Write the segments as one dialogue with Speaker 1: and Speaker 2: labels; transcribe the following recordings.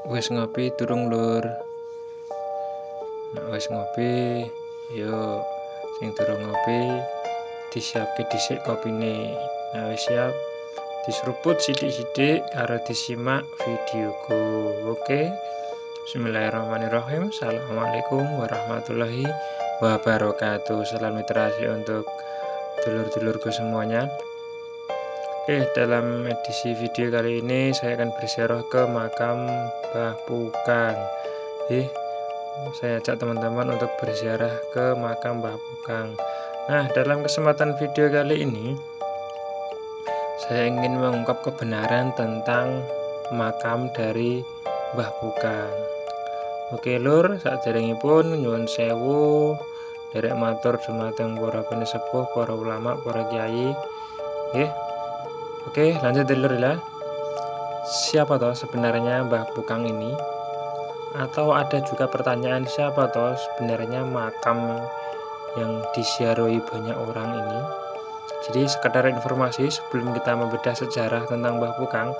Speaker 1: Wis ngopi durung Lur? Nek wis ngopi, yo sing durung ngopi disiapke dhisik kopine. Nah wis siap, diseruput sithik-sithik karo disimak videoku. Oke. Bismillahirrahmanirrahim. Assalamualaikum warahmatullahi wabarakatuh. Salam literasi untuk dulur-dulurku semuanya. Oke, dalam edisi video kali ini saya akan berziarah ke makam Mbah Pukang. Saya ajak teman-teman untuk berziarah ke makam Mbah Pukang. Nah, dalam kesempatan video kali ini saya ingin mengungkap kebenaran tentang makam dari Mbah Pukang. Oke Lur, sakderengipun nyuwun sewu derek matur dumateng para penesepuh, para ulama, para kiai. Oke, lanjut Lur ya. Siapa toh sebenarnya Mbah Pukang ini? Atau ada juga pertanyaan, siapa toh sebenarnya makam yang disiarahi banyak orang ini? Jadi sekedar informasi sebelum kita membedah sejarah tentang Mbah Pukang.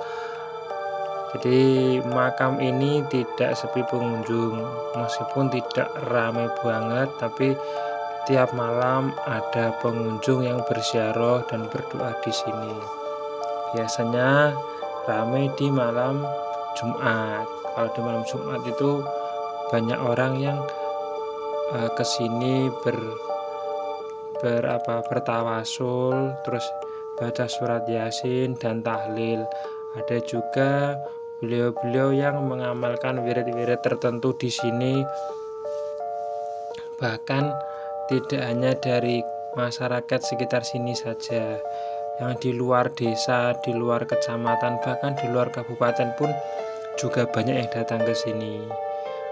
Speaker 1: Jadi makam ini tidak sepi pengunjung, meskipun tidak ramai banget, tapi tiap malam ada pengunjung yang berziarah dan berdoa di sini. Biasanya ramai di malam Jumat. Kalau di malam Jumat itu banyak orang yang kesini bertawasul, terus baca surat Yasin dan tahlil. Ada juga beliau-beliau yang mengamalkan wirid-wirid tertentu di sini. Bahkan tidak hanya dari masyarakat sekitar sini saja, yang di luar desa, di luar kecamatan, bahkan di luar kabupaten pun juga banyak yang datang ke sini.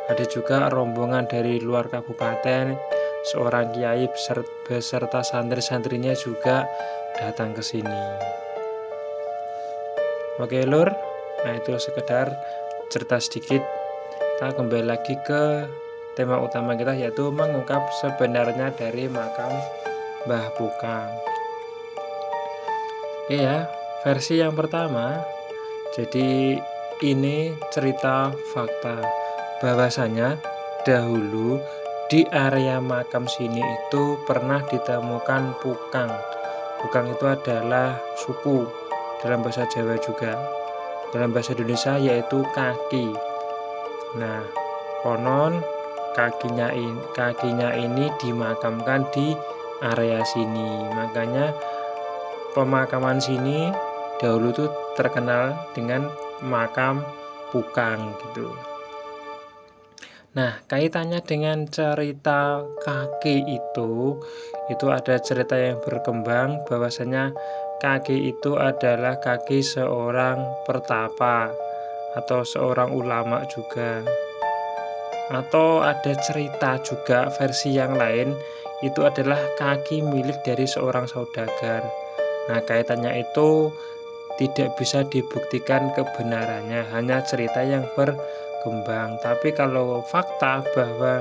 Speaker 1: Ada juga rombongan dari luar kabupaten, seorang kiai beserta santri-santrinya juga datang ke sini. Oke Lur, nah itu sekedar cerita sedikit. Kita kembali lagi ke tema utama kita, yaitu mengungkap sebenarnya dari makam Mbah Pukang. Oke ya, versi yang pertama. Jadi ini cerita fakta bahwasanya dahulu di area makam sini itu pernah ditemukan pukang. Pukang itu adalah suku dalam bahasa Jawa juga. Dalam bahasa Indonesia yaitu kaki. Nah, konon kakinya ini dimakamkan di area sini. Makanya pemakaman sini dahulu tuh terkenal dengan makam Pukang gitu. Nah, kaitannya dengan cerita kaki itu ada cerita yang berkembang bahwasanya kaki itu adalah kaki seorang pertapa atau seorang ulama juga. Atau ada cerita juga versi yang lain itu adalah kaki milik dari seorang saudagar. Nah, kaitannya itu tidak bisa dibuktikan kebenarannya, hanya cerita yang berkembang. Tapi kalau fakta bahwa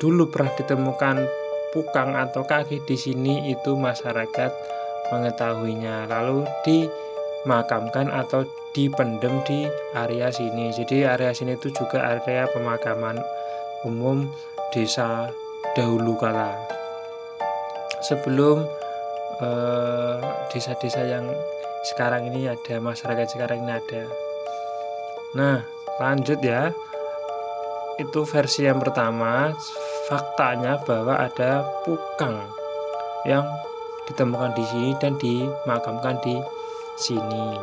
Speaker 1: dulu pernah ditemukan pukang atau kaki di sini, itu masyarakat mengetahuinya, lalu dimakamkan atau dipendem di area sini. Jadi area sini itu juga area pemakaman umum desa dahulu kala, sebelum desa-desa yang sekarang ini ada, masyarakat sekarang ini ada. Nah, lanjut ya. Itu versi yang pertama, faktanya bahwa ada pukang yang ditemukan di sini dan dimakamkan di sini.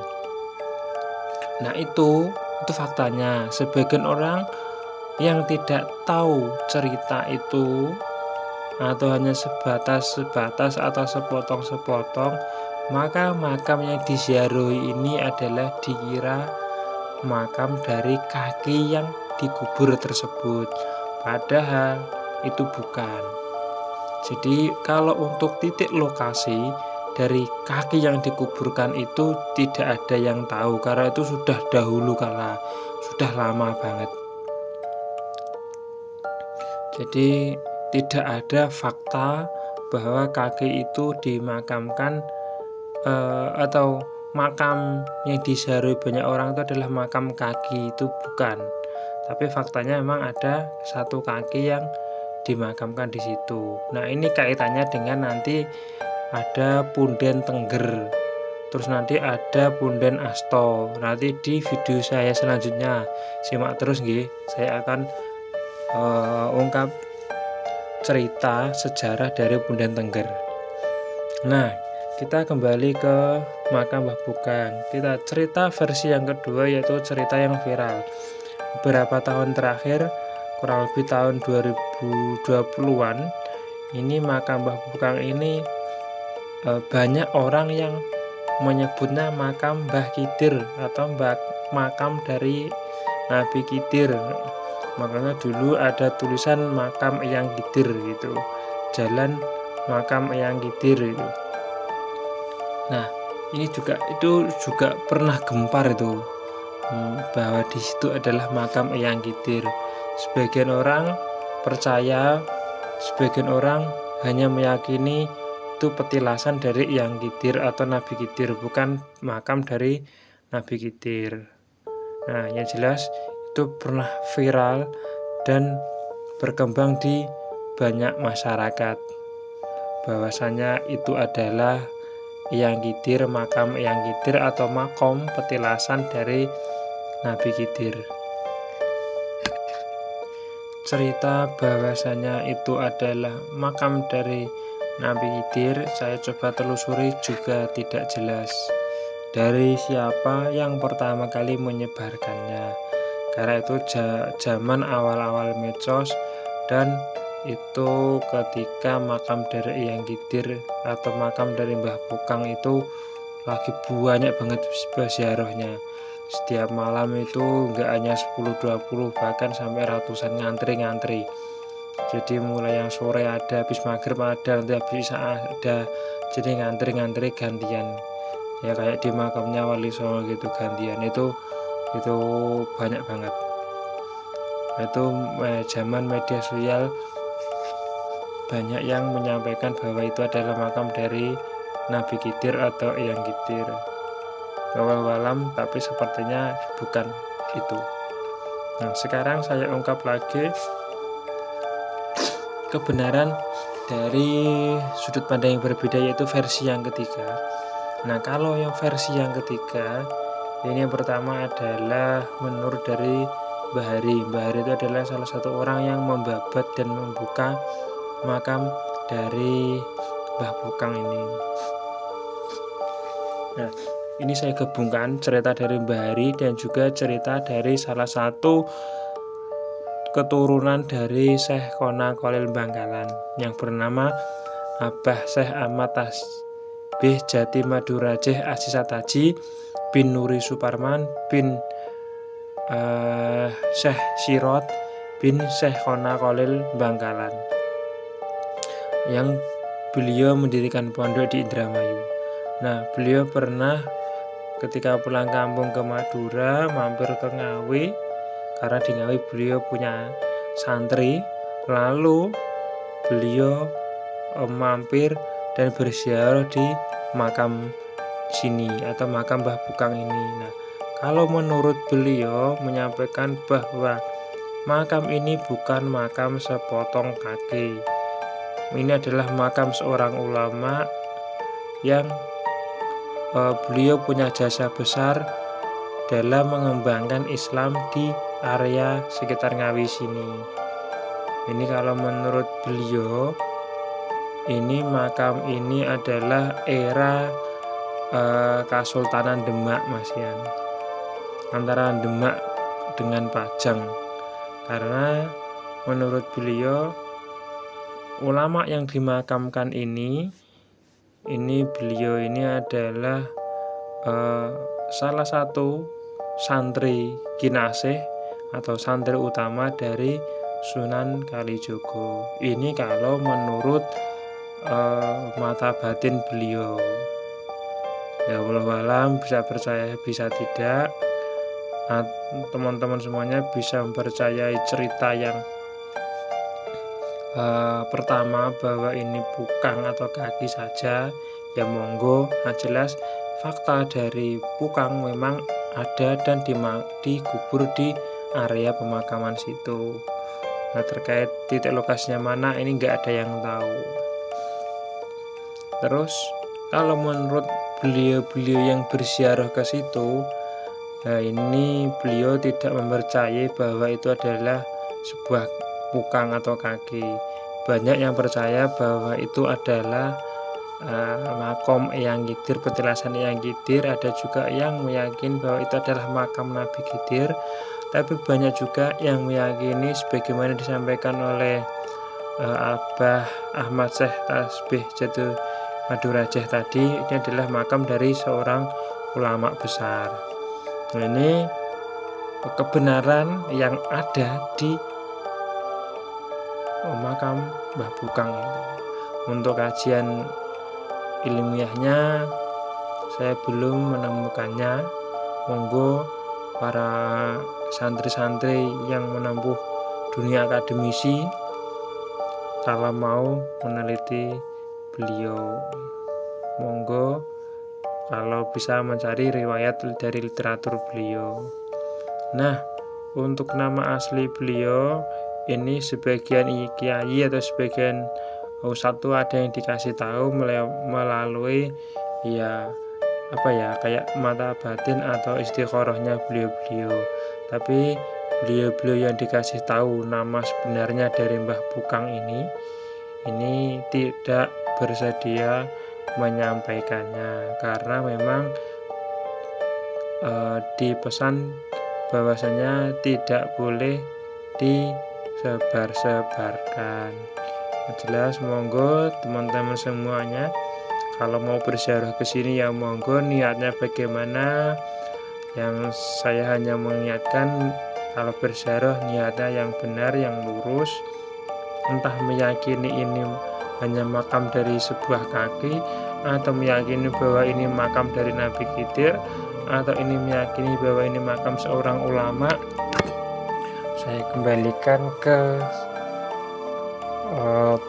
Speaker 1: Nah, itu faktanya. Sebagian orang yang tidak tahu cerita itu atau hanya sebatas atau sepotong-sepotong, maka makam yang diziarahi ini adalah dikira makam dari kaki yang dikubur tersebut, padahal itu bukan. Jadi kalau untuk titik lokasi dari kaki yang dikuburkan itu tidak ada yang tahu, karena itu sudah dahulu kala, sudah lama banget. Jadi tidak ada fakta bahwa kaki itu dimakamkan atau makam yang diziarahi banyak orang itu adalah makam kaki, itu bukan. Tapi faktanya memang ada satu kaki yang dimakamkan di situ. Nah, ini kaitannya dengan nanti ada Punden Tengger, terus nanti ada Punden Asto. Nanti di video saya selanjutnya simak terus nggih. Saya akan ungkap cerita sejarah dari Punden Tengger. Nah, kita kembali ke makam Mbah Bukang. Kita cerita versi yang kedua, yaitu cerita yang viral. Beberapa tahun terakhir, kurang lebih tahun 2020-an, ini makam Mbah Bukang ini banyak orang yang menyebutnya makam Mbah Kidir atau makam dari Nabi Kidir. Makanya dulu ada tulisan makam Eyang Kidir gitu, jalan makam Eyang Kidir itu. Nah, ini itu juga pernah gempar itu, bahwa di situ adalah makam Eyang Kidir. Sebagian orang percaya, sebagian orang hanya meyakini itu petilasan dari Eyang Kidir atau Nabi Kidir, bukan makam dari Nabi Kidir. Nah, yang jelas itu pernah viral dan berkembang di banyak masyarakat, bahwasanya itu adalah Eyang Kidir, makam Eyang Kidir atau makom petilasan dari Nabi Kidir. Cerita bahwasanya itu adalah makam dari Nabi Kidir saya coba telusuri juga tidak jelas dari siapa yang pertama kali menyebarkannya, karena itu zaman awal-awal medsos, dan itu ketika makam dari Eyang Kidir atau makam dari Mbah Bukang itu lagi banyak banget ziarahnya. Setiap malam itu nggak hanya 10-20, bahkan sampai ratusan ngantri. Jadi mulai yang sore ada, habis maghrib ada, nanti habis isya ada. Jadi ngantri gantian. Ya kayak di makamnya Wali Songo gitu, gantian. Itu banyak banget. Itu zaman media sosial banyak yang menyampaikan bahwa itu adalah makam dari Nabi Kidir atau Eyang Kidir. Walau tapi sepertinya bukan itu. Nah, sekarang saya ungkap lagi kebenaran dari sudut pandang yang berbeda, yaitu versi yang ketiga. Nah, kalau yang versi yang ketiga, ini yang pertama adalah menurut dari Mbah Hari. Mbah Hari itu adalah salah satu orang yang membabat dan membuka makam dari Mbah Bukang ini. Nah, ini saya gabungkan cerita dari Mbah Hari dan juga cerita dari salah satu keturunan dari Syekh Kona Kolil Bangkalan yang bernama Abah Syekh Ahmad Tasbih Jati Madurajeh Asisataji bin Nuri Suparman bin Syekh Sirot bin Syekh Kona Kolil Bangkalan, yang beliau mendirikan pondok di Indramayu. Nah, beliau pernah ketika pulang kampung ke Madura mampir ke Ngawi, karena di Ngawi beliau punya santri. Lalu beliau mampir dan berziarah di makam sini atau makam Mbah Bukang ini. Nah, kalau menurut beliau menyampaikan bahwa makam ini bukan makam sepotong kaki. Ini adalah makam seorang ulama yang beliau punya jasa besar dalam mengembangkan Islam di area sekitar Ngawi sini. Ini kalau menurut beliau, ini makam ini adalah era Kesultanan Demak, Mas Yan, antara Demak dengan Pajang. Karena menurut beliau, ulama yang dimakamkan ini beliau ini adalah salah satu santri kinasih atau santri utama dari Sunan Kalijogo. Ini kalau menurut mata batin beliau. Ya wallahualam, bisa percaya bisa tidak. Nah, teman-teman semuanya bisa mempercayai cerita yang pertama bahwa ini bukang atau kaki saja, ya monggo. Nah, jelas fakta dari Pukang memang ada dan dikubur di area pemakaman situ. Nah, terkait titik lokasinya mana ini nggak ada yang tahu. Terus kalau menurut beliau-beliau yang berziarah ke situ, nah ini beliau tidak mempercayai bahwa itu adalah sebuah pukang atau kaki. Banyak yang percaya bahwa itu adalah makom Eyang Kidir, petilasan Eyang Kidir. Ada juga yang meyakini bahwa itu adalah makam Nabi Kidir. Tapi banyak juga yang meyakini sebagaimana disampaikan oleh Abah Ahmad Syekh Tasbih Jatuh Madurajeh tadi, ini adalah makam dari seorang ulama besar. Nah, ini kebenaran yang ada di makam Mbah Pukang itu. Untuk kajian ilmiahnya saya belum menemukannya. Monggo para santri-santri yang menempuh dunia akademisi kalau mau meneliti beliau, monggo kalau bisa mencari riwayat dari literatur beliau. Nah, untuk nama asli beliau ini sebagian kiai atau sebagian satu ada yang dikasih tahu melalui kayak mata batin atau istikharahnya beliau-beliau. Tapi beliau-beliau yang dikasih tahu nama sebenarnya dari Mbah Pukang ini tidak bersedia menyampaikannya karena memang dipesan bahwasanya tidak boleh disebar-sebarkan. Jelas monggo teman-teman semuanya kalau mau berziarah ke sini ya monggo, niatnya bagaimana. Yang saya hanya mengingatkan kalau berziarah niatnya yang benar, yang lurus. Entah meyakini ini hanya makam dari sebuah kaki, atau meyakini bahwa ini makam dari Nabi Khidir, atau ini meyakini bahwa ini makam seorang ulama, saya kembalikan ke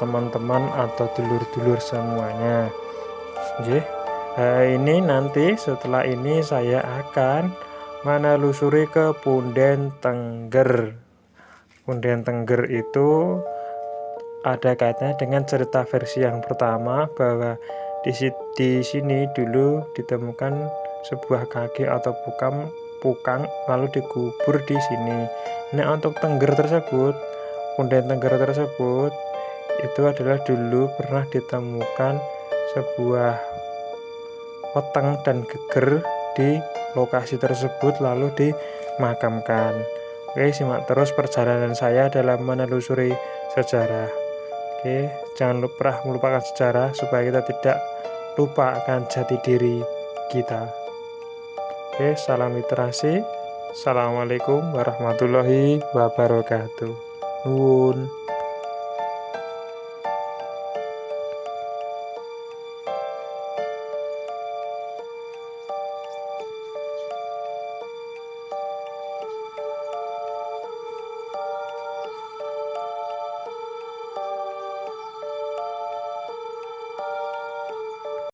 Speaker 1: teman-teman atau dulur-dulur semuanya. Ini nanti setelah ini saya akan menelusuri ke Punden Tengger. Punden Tengger itu ada kaitannya dengan cerita versi yang pertama bahwa di sini dulu ditemukan sebuah kaki atau pukang lalu dikubur di sini. Nah, untuk Tengger tersebut, Punden Tengger tersebut itu adalah dulu pernah ditemukan sebuah weteng dan geger di lokasi tersebut lalu dimakamkan. Oke, simak terus perjalanan saya dalam menelusuri sejarah. Oke, jangan lupa melupakan sejarah supaya kita tidak lupa akan jati diri kita. Oke, salam literasi. Assalamualaikum warahmatullahi wabarakatuh. Nuwun.